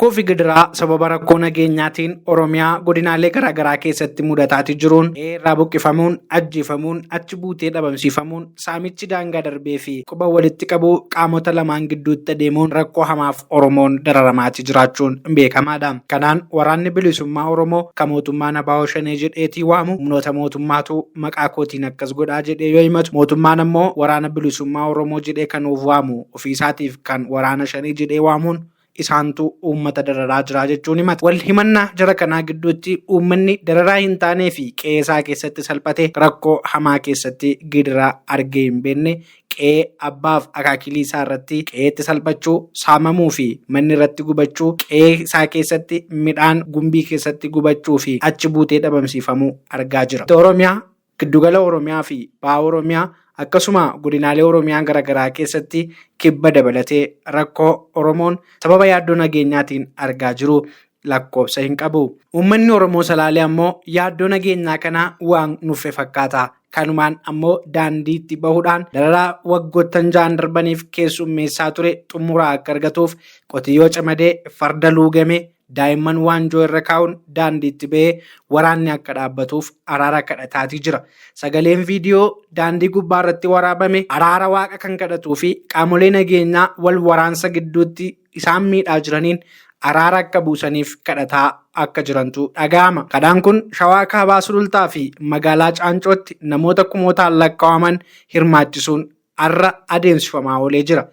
Rakkoo fi gidiraa sababa rakkoo nageenyaatiin Oromiyaa godinaalee garaagaraa keessatti mudataati jiruun irraa buqqifamuun, ajjeefamuun, achi buutee dhabamsiifamuun, saamichi daangaa darbee fi quba walitti qabuu qaamota lamaan gidduutti adeemuun rakkoo hamaaf Oromoon dararamaati jiraachuun beekamaadha. Kanaan waraanni bilisummaa Oromoo kan mootummaan Abaawoo Shanee jedheetii waamu humnoota mootummaatu maqaa kootiin akkas godhaa jedhee yoo himatu, mootummaan ammoo waraana bilisummaa Oromoo jedhee kan of waamu ofiisaatiif kan waraana Shanee jedhee waamuun isaantu uummata dararaa jira jechuun himata. Wal himannaa jara kanaa gidduutti uummanni dararaa hin taanee fi qe'ee keessatti salphatee rakkoo hamaa keessatti gidiraa argee hin beekne qe'ee abbaaf akaakilii isaa irratti qe'eetti salphachuu, saamamuu fi manni irratti gubachuu, qe'ee isaa keessatti midhaan gumbii keessatti gubachuu fi achi buutee dhabamsiifamuu argaa jira. Oromiyaa, giddugala Oromiyaa fi baha Oromiyaa akkasuma godinaalee Oromiyaa garaagaraa keessatti kibba dabalatee rakkoo Oromoon sababa yaaddoo nageenyaatiin argaa jiru lakkoofsa hin qabu. Uummanni Oromoo Salaalee ammoo yaaddoo nageenyaa kanaa waan nuffe fakkaata. Kanumaan ammoo daandiitti bahuudhaan dararaa waggoottan ja'an darbaniif keessummeessaa ture xumuraa akka argatuuf qotiyyoo camadee farda luugame daa'imman waanjoo irra kaa'uun daandiitti ba'ee waraanni akka dhaabbatuuf araara kadhataatii jira. Sagaleen viidiyoo daandii gubbaa irratti waraabame araara waaqa kan kadhatuu fi qaamolee nageenyaa wal waraansa gidduutti isaan miidhaa jiraniin araara akka buusaniif kadhataa akka jirantu dhaga'ama. Kadhaan kun Shawaa Kaabaa Sulultaa fi magaalaa Caancootti namoota kumootaan lakkaa'aman hirmaachisuun har'a adeemsifamaa oolee jira.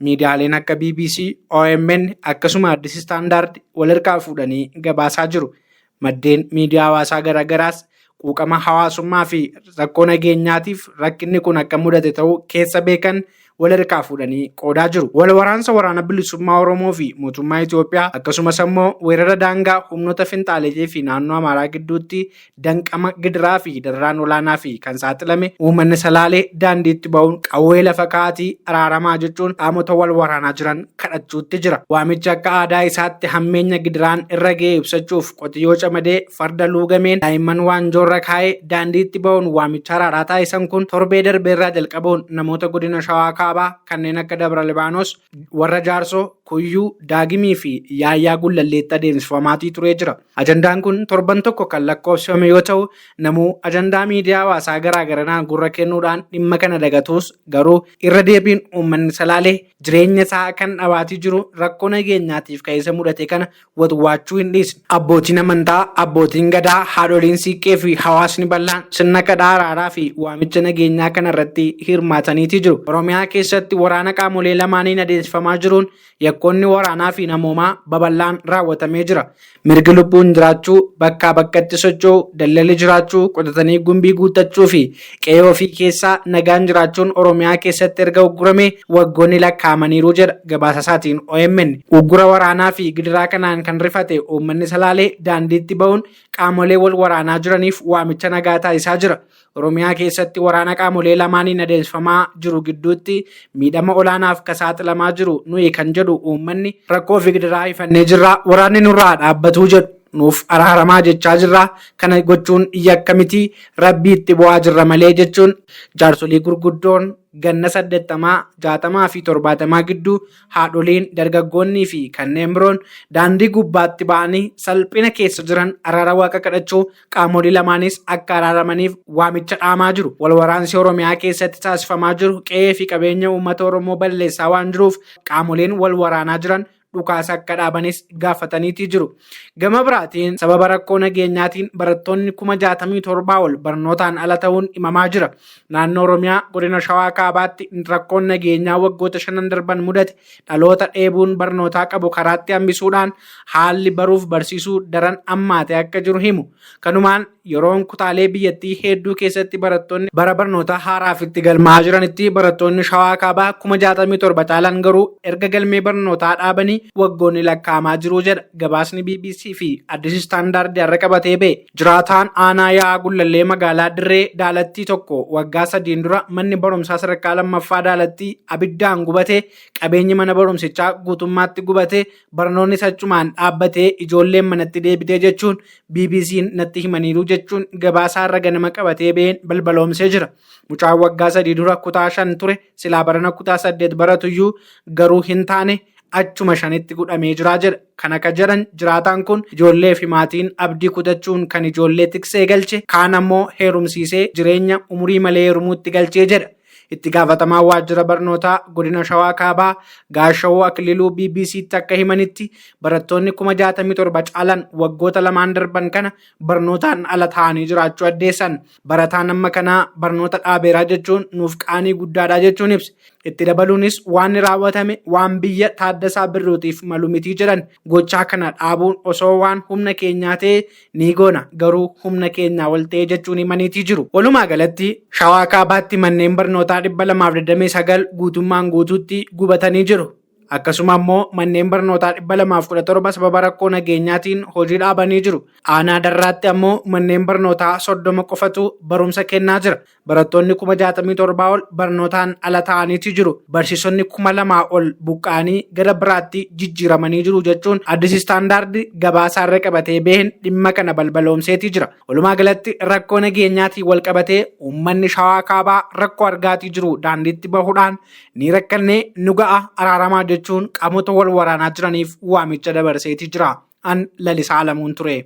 Miidiyaaleen akka BBC, OMN akkasuma Addis Istaandaard wal harkaa fuudhanii gabaasaa jiru. Maddeen miidiyaa hawaasaa garaagaraas quuqama hawaasummaa fi rakkoo nageenyaatiif rakkinni kun akka mudate ta'uu keessa beekan wal harkaa fuudhanii qoodaa jiru. Wal waraansa waraana bilisummaa Oromoo fi mootummaa Itoophiyaa akkasumas ammoo weerara daangaa humnoota finxaaleetii fi naannoo Amaaraa gidduutti danqama gidiraa fi dararaan olaanaa fi kan saaxilame uummanni Salaalee daandiitti ba'uun qawwee lafa kaa'atii araaramaa jechuun qaamota wal waraanaa jiran kadhachuutti jira. Waamichi akka aadaa isaatti hammeenya gidiraan irra ga'ee ibsachuuf qotiyyoo camadee farda luugameen daa'imman waanjoo irra kaa'ee daandiitti ba'uun waamicha araaraa taasisan kun torbee darbeerraa jalqabuun namoota godina Shawaa kanneen akka Dabra Libaanos, warra Jaarsoo, Kuyyuu, Daagimii fi Yaayyaa Gullalleetti adeemsifamaatii turee jira. Ajandaan kun torban tokko kan lakkoofsifame yoo ta'u, namuu ajandaa miidiyaa hawaasaa garaagaraan gurra kennuudhaan dhimma kana dagatus garuu irra deebiin uummanni Salaalee jireenya isaa kan dhabaatii jiru rakkoo nageenyaatiif ka'eessa mudate kana watwaachuu hin dhiisne. Abbootiin amantaa, abbootiin gadaa, haadholiin siiqqee fi hawaasni bal'aan sirna kadhaa araaraa fi waamicha nageenyaa kana irratti hirmaataniitii jiru. Oromiyaa keessatti waraana qaamolee lamaaniin adeemsifamaa jiruun yakkoonni waraanaa fi namoomaa babal'aan raawwatamee jira. Mirgi lubbuun jiraachuu, bakkaa bakkatti socho'uu, daldalli jiraachuu, qotatanii gumbii guuttachuu fi qe'ee ofii keessaa nagaan jiraachuun Oromiyaa keessatti erga ugguramee waggoonni lakkaa'amaniiru jedha gabaasa isaatiin OMN. Uggura waraanaa fi gidiraa kanaan kan rifate uummanni Salaalee daandiitti ba'uun qaamolee wal waraanaa jiraniif waamicha nagaa taasisaa jira. Oromiyaa keessatti waraana qaamolee lamaaniin adeemsifamaa jiru gidduutti miidhama olaanaaf kan saaxilamaa jiru nuyi kan jedhu uummanni rakkoo fi gidiraa ifannee jirra. Waraanni nurraa dhaabbatuu jedhu nuuf araaramaa jechaa jirra. Kana gochuun yakka miti rabbii itti bu'aa jirra malee jechuun jaarsolii gurguddoon ganna 80, 60 fi 70 gidduu haadholiin, dargaggoonnii fi kanneen biroon daandii gubbaatti ba'anii salphina keessa jiran araara waaqa kadhachuu qaamolee lamaanis akka araaramaniif waamicha dhaamaa jiru. Wal waraansi Oromiyaa keessatti taasifamaa jiru qe'ee fi qabeenya uummata Oromoo balleessaa waan jiruuf qaamoleen wal waraanaa jiran dhukaasa akka dhaabanis gaafataniitii jiru. Gama biraatiin sababa rakkoo nageenyaatiin barattoonni 67,000 ol barnootaan ala ta'uun himamaa jira. Naannoo Oromiyaa godina Shawaa Kaabaatti rakkoon nageenyaa waggoota 5 darban mudate dhaloota dheebuun barnootaa qabu karaatti hambisuudhaan haalli baruuf barsiisuu daran ammaatee akka jiru himu. Kanumaan yeroon kutaalee biyyattii hedduu keessatti barattoonni bara barnootaa haaraaf itti galmaa'aa jiranitti barattoonni Shawaa Kaabaa 67,000 caalan garuu erga galmee barnootaa dhaabanii waggoonni lakkaa'amaa jiru jedha gabaasni BBC fi Addis Istaandaard har'a qabatee ba'e. Jiraataan aanaa Yaa'aa Gullallee magaalaa Dirree Daalattii tokko waggaa 3 dura manni barumsaa sadarkaa lammaffaa Daalattii abiddaan gubatee qabeenyi mana barumsichaa guutummaatti gubatee barnoonni sachumaan dhaabbatee ijoolleen manatti deebitee jechuun BBC'n natti himaniiru jechuun gabaasaa irra ganama qabatee ba'een balbaloomsee jira. Mucaan waggaa 3 dura kutaa 5 ture silaa barana kutaa 8 baratuyyuu garuu hin taane achuma shanitti godhamee jira jedha. Kan akka jedhan jiraataan kun ijoollee fi maatiin abdii kutachuun kan ijoollee tiksee galche kaan ammoo heerumsiisee jireenya umurii malee heerumuutti galchee jedha. Itti gaafatamaa waajjira barnootaa godina Shawaa Kaabaa Gaashawoo Akililuu BBC'tti akka himanitti barattoonni 67,000 caalan waggoota lamaan darban kana barnootaan ala ta'anii jiraachuu addeessan. Barataan amma kanaa barnoota dhaabeeraa jechuun nuuf qaanii guddaadha jechuun ibsa. Itti dabaluunis waan raawwatame waan biyya Taaddasaa Birruutiif malu miti jedhan. Gochaa kana dhaabuun osoo waan humna keenyaa ta'e ni goona garuu humna keenyaa ol ta'e jechuun himaniitii jiru. Walumaa galatti Shawaa Kaabaatti manneen barnootaa 229 guutummaan guutuutti gubatanii jiru. Akkasuma immoo manneen barnootaa 217 sababa rakkoo nageenyaatiin hojii dhaabanii jiru. Aanaa Darraatti ammoo manneen barnootaa 30 qofatu barumsa kennaa jira. Barattoonni 67,000 ol barnootaan ala ta'aniiti jiru. Barsiisonni 2,000 ol buqqaanii gara biraatti jijjiiramanii jiru jechuun Addis Istaandaardi gabaasaarra qabatee baheen dhimma kana balbaloomseetii jira. Walumaa galatti rakkoo nageenyaatiin wal qabatee uummanni Shawaa Kaabaa rakkoo argaatii jiru daandiitti bahuudhaan ni rakkannee nu ga'a araaramaa jechuun qaamota wal waraanaa jiraniif waamicha dabarseetii jira. An Lalisaa Alamuun ture.